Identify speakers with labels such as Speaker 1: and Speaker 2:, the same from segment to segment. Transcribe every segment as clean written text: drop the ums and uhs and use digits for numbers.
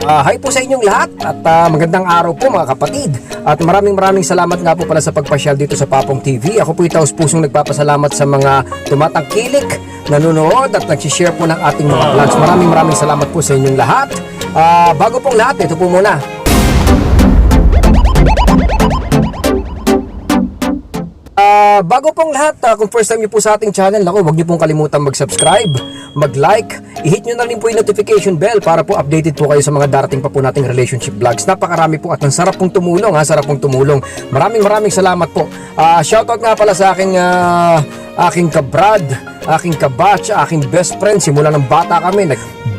Speaker 1: Hi po sa inyong lahat at magandang araw po mga kapatid. At maraming salamat nga po pala sa pagpasyal dito sa Papong TV. Ako po taos pusong nagpapasalamat sa mga tumatangkilik, nanonood at nagsishare po ng ating mga vlogs. Maraming salamat po sa inyong lahat. Bago pong lahat, ito po muna. Bago pong lahat, kung first time nyo po sa ating channel, huwag nyo pong kalimutan mag-subscribe, mag-like, i-hit nyo na rin po yung notification bell para po updated po kayo sa mga darating pa po nating relationship vlogs. Napakarami po at ang sarap pong tumulong, sarap pong tumulong. Maraming salamat po. Shoutout nga pala sa aking kabrad, aking kabatch, aking best friend, simula ng bata kami,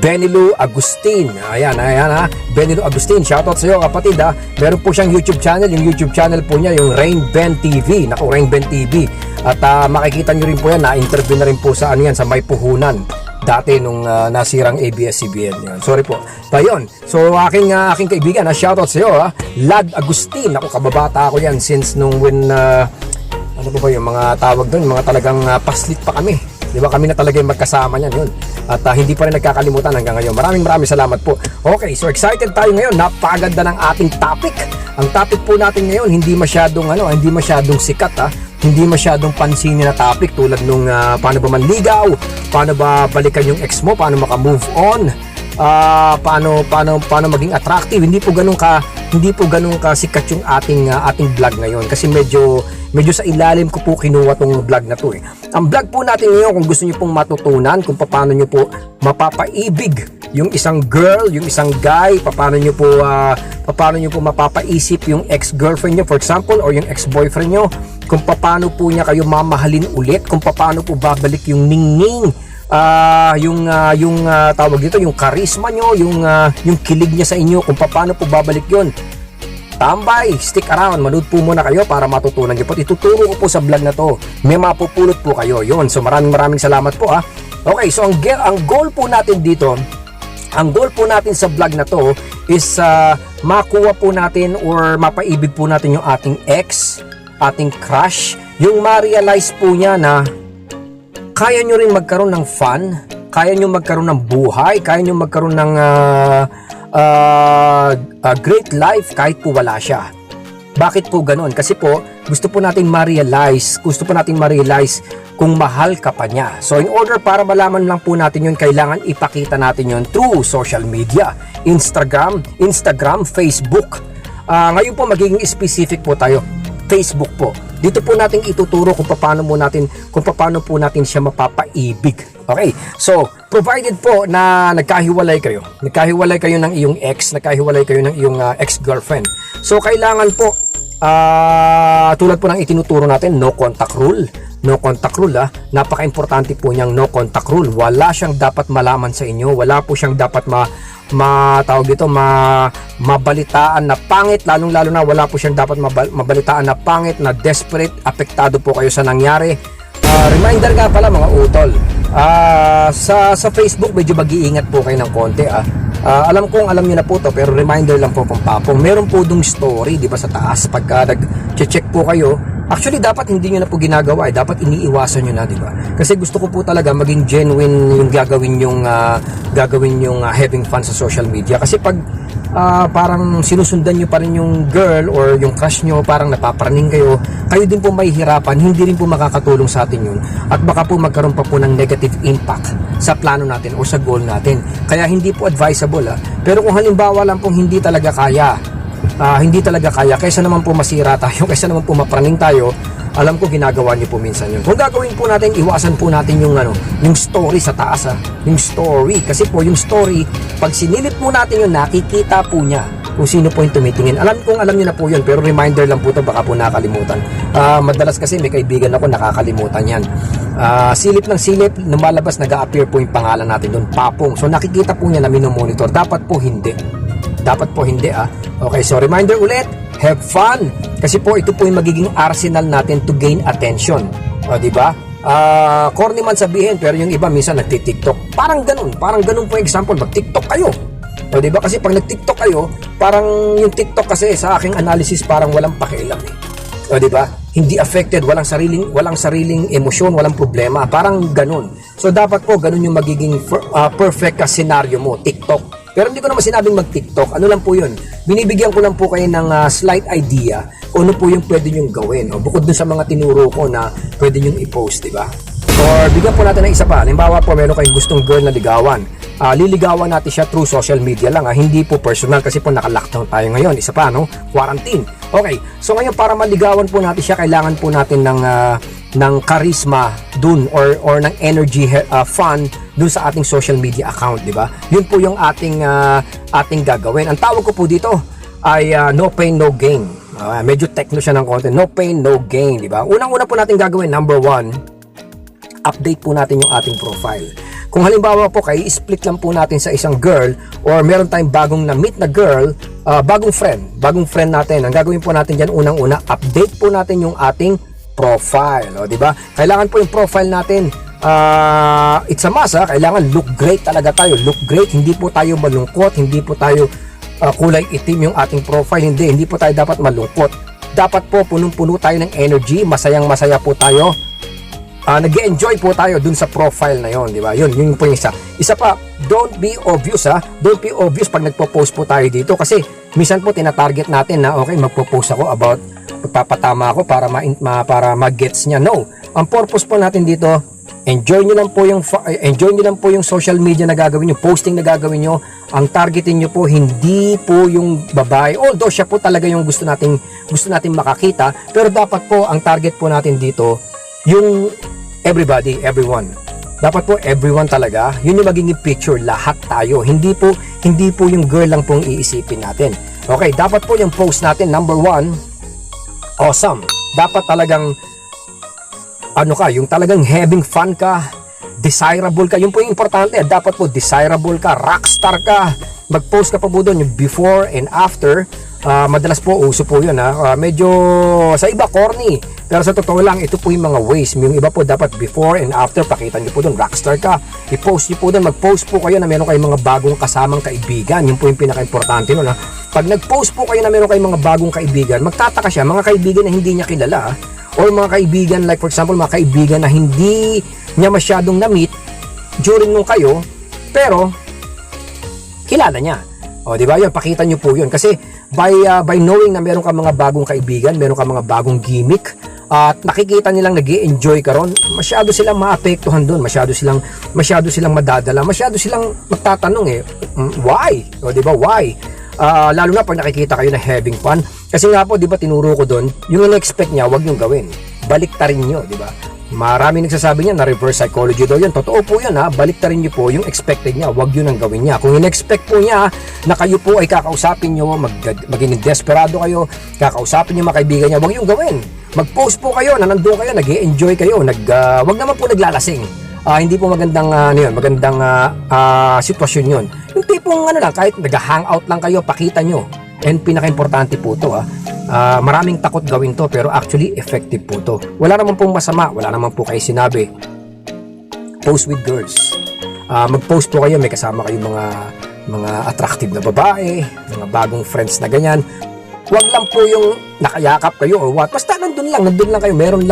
Speaker 1: Benilo Agustin. Ayan ha. Benilo Agustin, shoutout sa iyo kapatid ha. Meron po siyang YouTube channel. Yung YouTube channel po niya, yung Rain Ben TV. Naku, Rain Ben TV. At makikita nyo rin po yan, na-interview na rin po sa sa May Puhunan. Dati nung nasirang ABS-CBN. Yan. Sorry po. Ayun. So aking kaibigan, shoutout sa iyo ha. Lad Agustin. Naku, kababata ako yan since nung when ano po ba yung mga tawag doon, mga talagang paslit pa kami. Di ba kami na talaga yung magkasama niyan yun. At hindi pa rin nagkakalimutan hanggang ngayon. Maraming salamat po. Okay, so excited tayo ngayon. Napakaganda ng ating topic. Ang topic po natin ngayon hindi masyadong sikat ha. Hindi masyadong pansinin na topic tulad nung paano ba manligaw, paano ba balikan yung ex mo, paano maka-move on, paano maging attractive. Hindi po ganun ka sikat yung ating vlog ngayon kasi medyo sa ilalim ko po kinuha tong vlog na to eh. Ang vlog po natin ngayon, kung gusto niyo pong matutunan kung paano niyo po mapapaibig yung isang girl, yung isang guy, paano niyo po mapapaisip yung ex-girlfriend niyo for example or yung ex-boyfriend niyo, kung paano po niya kayo mamahalin ulit, kung paano po babalik yung ningning, yung tawag dito, yung charisma nyo, yung kilig niya sa inyo, kung paano po babalik yun. Tambay, stick around, manood po muna kayo para matutunan nyo po. Ituturo ko po sa vlog na to, may mapupulot po kayo yun. So maraming salamat po ha. Okay, so ang goal po natin dito, ang goal po natin sa vlog na to is makuha po natin or mapaibig po natin yung ating ex, ating crush, yung ma-realize po niya na kaya nyo rin magkaroon ng fun, kaya nyo magkaroon ng buhay, kaya nyo magkaroon ng great life kahit po wala siya. Bakit po ganun? Kasi po gusto po nating ma-realize kung mahal ka pa niya. So in order para malaman lang po natin yun, kailangan ipakita natin yun through social media, Instagram, Facebook. Ngayon po magiging specific po tayo, Facebook po. Dito po natin ituturo kung paano po natin siya mapapaibig. Okay? So, provided po na nagkahiwalay kayo ng iyong ex, nagkahiwalay kayo ng iyong ex-girlfriend. So, kailangan po tulad po ng itinuturo natin, no contact rule. No contact rule napaka-importante po niyang no contact rule. Wala siyang dapat malaman sa inyo, wala po siyang dapat mabalitaan na pangit, lalong-lalo na wala po siyang dapat mabalitaan na pangit, na desperate, apektado po kayo sa nangyari. Reminder nga pala mga utol, sa Facebook medyo mag-iingat po kayo ng konti alam niyo na po to, pero reminder lang po kung papong meron po dung story, di ba, sa taas pagka nag-check po kayo. Actually, dapat hindi nyo na po ginagawa dapat iniiwasan nyo na, di ba? Kasi gusto ko po talaga maging genuine yung gagawin yung having fun sa social media. Kasi pag parang sinusundan nyo pa rin yung girl or yung crush nyo, parang napapraning kayo din po mahihirapan, hindi rin po makakatulong sa atin yun. At baka po magkaroon pa po ng negative impact sa plano natin o sa goal natin. Kaya hindi po advisable Pero kung halimbawa lang pong hindi talaga kaya, kaysa naman po masira tayo, kaysa naman po mapraning tayo, alam ko ginagawa niyo po minsan yun. Kung gagawin po natin, iwasan po natin yung story sa taas yung story. Kasi po yung story, pag sinilip po natin yun, nakikita po niya kung sino po yung tumitingin. Alam niyo na po yun, pero reminder lang po ito, baka po nakalimutan. Madalas kasi may kaibigan ako, nakakalimutan yan. Silip ng silip, lumalabas, nag-a-appear po yung pangalan natin doon, Papong. So nakikita po niya na minomonitor. Dapat po hindi. Okay, so reminder ulit, have fun. Kasi po ito po yung magiging arsenal natin to gain attention. Di ba? Corny man sabihin, pero yung iba minsan nagti-TikTok. Parang ganun po example, mag-TikTok kayo. Di ba? Kasi pag nag-TikTok kayo, parang yung TikTok kasi sa aking analysis parang walang pakialam di ba? Hindi affected, walang sariling emosyon, walang problema, parang ganun. So dapat po ganun yung magiging perfect scenario mo, TikTok. Pero hindi ko naman sinabing mag-TikTok. Ano lang po yun? Binibigyan ko lang po kayo ng slight idea kung ano po yung pwede nyong gawin. O, bukod dun sa mga tinuro ko na pwede nyong i-post, di ba? Or bigyan po natin ng isa pa. Halimbawa po, meron kayong gustong girl na ligawan. Liligawan natin siya through social media lang. Hindi po personal kasi po naka-lockdown tayo ngayon. Isa pa, no? Quarantine. Okay. So ngayon, para maligawan po natin siya, kailangan po natin ng charisma dun or ng energy fun dun sa ating social media account, di ba? Yun po yung ating gagawin. Ang tawag ko po dito ay no pain, no gain. Medyo techno siya ng content. No pain, no gain, di ba? Unang-una po natin gagawin, number 1, update po natin yung ating profile. Kung halimbawa po kayo, split lang po natin sa isang girl or meron tayong bagong na-meet na girl, bagong friend natin. Ang gagawin po natin dyan, unang-una, update po natin yung ating profile, o, di ba? Kailangan po yung profile natin, it's a must, kailangan look great talaga tayo. Look great, hindi po tayo malungkot, hindi po tayo kulay itim yung ating profile, hindi po tayo dapat malungkot. Dapat po punong-puno tayo ng energy, masayang-masaya po tayo. Nag-enjoy po tayo dun sa profile na yon, di ba? Yun po yung isa. Isa pa, don't be obvious, Don't be obvious pag nagpo-post po tayo dito kasi minsan po tinatarget natin na okay, magpo-post ako about magpapatama ako para mag-gets niya. No. Ang purpose po natin dito, enjoy niyo lang po yung social media na gagawin niyo, posting na gagawin niyo. Ang targetin niyo po hindi po yung babae. Although siya po talaga yung gusto nating makakita, pero dapat po ang target po natin dito yung everybody, everyone. Dapat po everyone talaga. Yun yung magiging picture, lahat tayo. Hindi po yung girl lang pong iisipin natin. Okay, dapat po yung post natin, number 1, awesome. Dapat talagang yung talagang having fun ka, desirable ka. Yun po yung importante. Dapat po desirable ka, rockstar ka. Mag-post ka pa po doon yung before and after. Madalas po uso po yun, medyo sa iba corny, pero sa totoo lang ito po yung mga ways. Yung iba po dapat before and after, pakita nyo po doon, rockstar ka, i-post nyo po doon. Mag-post po kayo na meron kayong mga bagong kasamang kaibigan. Yun po yung pinaka-importante nun, Pag nag-post po kayo na meron kayong mga bagong kaibigan, magtataka siya, mga kaibigan na hindi niya kilala, or mga kaibigan, like for example, mga kaibigan na hindi niya masyadong na-meet during nung kayo, pero kilala niya. O, di ba? Yun, pakita nyo po yun. Kasi by knowing na meron ka mga bagong kaibigan, meron ka mga bagong gimmick, at nakikita nilang nag-i-enjoy ka ron, masyado silang maapektuhan doon, masyado silang madadala, masyado silang magtatanong why? O, di ba? Why? Lalo na pag nakikita kayo na having fun. Kasi nga po, di ba, tinuro ko doon, yung in-expect niya, wag niyong gawin. Baliktarin niyo, di ba? Maraming nagsasabi niya na reverse psychology daw yun. Totoo po yun, baliktarin niyo po yung expected niya, wag yun ang gawin niya. Kung in-expect po niya na kayo po ay kakausapin niyo, maging desperado kayo, kakausapin niyo mga kaibigan niya, wag yung gawin. Mag-post po kayo na nandun kayo, nag-i-enjoy kayo, wag naman po naglalasing. Hindi po magandang sitwasyon yun. Yung tipong lang, kahit nag-hangout lang kayo, pakita nyo. And pinaka-importante po to, maraming takot gawin to, pero actually effective po to. Wala naman pong masama, wala naman po kayo sinabi. Post with girls. Mag-post po kayo, may kasama kayong mga attractive na babae, mga bagong friends na ganyan. Wag lang po yung nakayakap kayo or what. Basta nandun lang kayo. Meron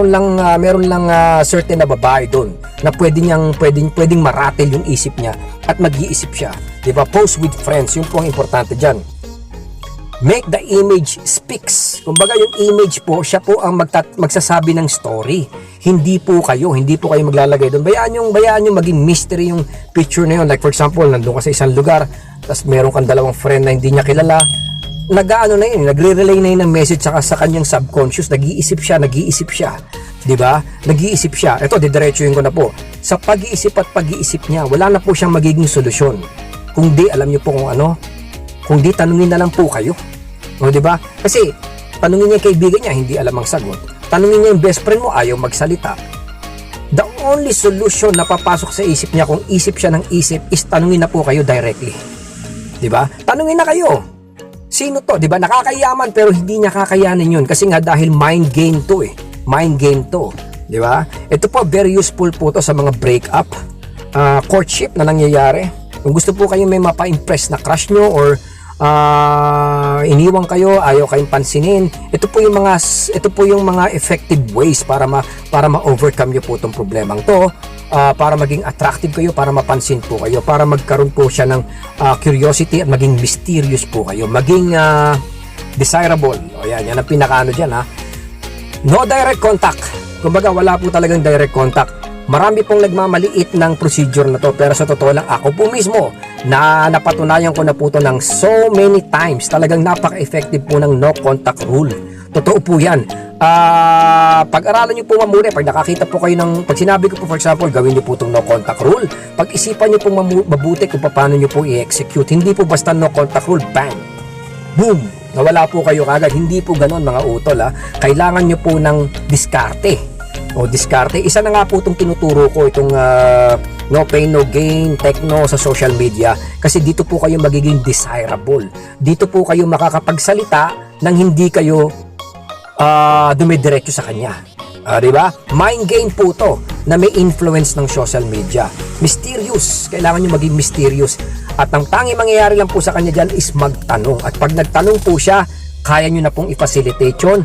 Speaker 1: lang certain na babae doon na pwedeng maratel yung isip niya at mag-iisip siya. 'Di ba? Post with friends, yun po ang importante diyan. Make the image speaks. Kumbaga yung image po, siya po ang magsasabi ng story. Hindi po kayo maglalagay doon. Bayaan yung maging mystery yung picture na yun. Like for example, nandun ka sa isang lugar, tapos meron kang dalawang friend na hindi niya kilala. Nagre-relay na yun ng message sa kanyang subconscious. Nag-iisip siya. 'Di ba? Nag-iisip siya. Ito, didiretsuhin ko na po. Sa pag-iisip niya, wala na po siyang magiging solusyon. Kung di, alam niyo po kung ano, kung di, tanungin na lang po kayo. O, di ba? Kasi, tanungin niya yung kaibigan niya, hindi alam ang sagot. Tanungin niya yung best friend mo, ayaw magsalita. The only solution na papasok sa isip niya, kung isip siya ng isip, is tanungin na po kayo directly. Di ba? Tanungin na kayo. Sino to? Di ba? Nakakayaman, pero hindi niya kakayanin yun. Kasi nga, dahil mind game to. Mind game to. Di ba? Ito po, very useful po to sa mga breakup, courtship na nangyayari. Kung gusto po kayo may mapa-impress na crush nyo or iniwan kayo, ayaw kayong pansinin. Ito po yung mga effective ways para ma-overcome niyo po itong problemang to, para maging attractive kayo, para mapansin po kayo, para magkaroon po siya ng curiosity at maging mysterious po kayo, maging desirable. O yan ang pinakaano dyan, ha. No direct contact. Kumbaga wala po talagang direct contact. Marami pong nagmamaliit ng procedure na to, pero sa totoo lang, ako po mismo na napatunayan ko na po to ng so many times. Talagang napaka-effective po ng no contact rule. Totoo po yan. Pag-aralan nyo po mabuti, pag nakakita po kayo ng, pag sinabi ko po for example, gawin nyo po itong no contact rule, pag-isipan nyo po mabuti kung paano nyo po i-execute. Hindi po basta no contact rule, bang, boom, nawala po kayo kagad. Hindi po ganon mga utol, ha. Kailangan nyo po ng diskarte. O diskarte, isa na nga po itong tinuturo ko, itong no pain no gain techno sa social media, kasi dito po kayo magiging desirable. Dito po kayo makakapagsalita nang hindi kayo dumidiretso sa kanya. Di ba? Mind game po to na may influence ng social media. Mysterious, kailangan nyo maging mysterious. At ang tanging mangyayari lang po sa kanya dyan is magtanong. At pag nagtanong po siya, kaya nyo na pong i-facilitate yun.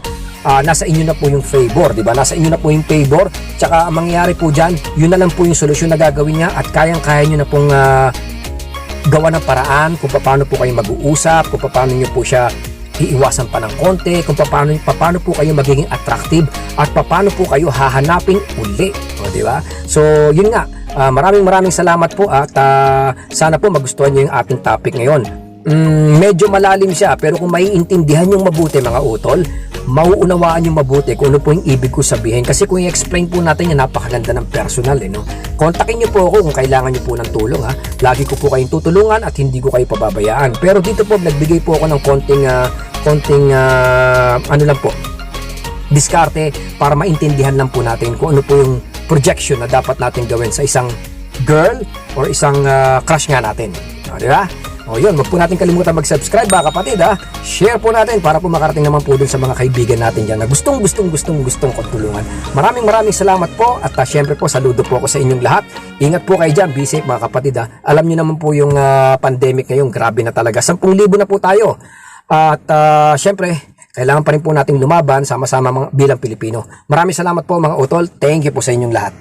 Speaker 1: Nasa inyo na po yung favor, di ba? Nasa inyo na po yung favor. Tsaka ang mangyayari po dyan, yun na lang po yung solusyon na gagawin niya, at kayang-kaya nyo na pong gawa ng paraan kung paano po kayo mag-uusap, kung paano nyo po siya iiwasan pa ng konti, kung paano po kayo magiging attractive, at paano po kayo hahanapin uli. O, di ba? So, yun nga. Maraming salamat po, at sana po magustuhan nyo yung ating topic ngayon. Medyo malalim siya, pero kung maiintindihan yung mabuti mga utol, mauunawaan yung mabuti kung ano po yung ibig ko sabihin. Kasi kung i-explain po natin yan, napakaganda ng personal, no? Kontakin nyo po ako kung kailangan nyo po ng tulong, ha. Lagi ko po kayong tutulungan at hindi ko kayo pababayaan. Pero dito po, nagbigay po ako ng konting ano lang po, diskarte, para maintindihan lang po natin kung ano po yung projection na dapat natin gawin sa isang girl or isang crush nga natin. Di ba? O yun, wag po natin kalimutan mag-subscribe, mga kapatid, ha. Share po natin para po makarating naman po dun sa mga kaibigan natin dyan na gustong tulungan. Maraming salamat po, at syempre po, saludo po ako sa inyong lahat. Ingat po kayo dyan, be safe mga kapatid, ha. Alam nyo naman po yung pandemic ngayon, grabe na talaga. 10,000 na po tayo. At syempre, kailangan pa rin po nating lumaban sama-sama bilang Pilipino. Maraming salamat po mga utol. Thank you po sa inyong lahat.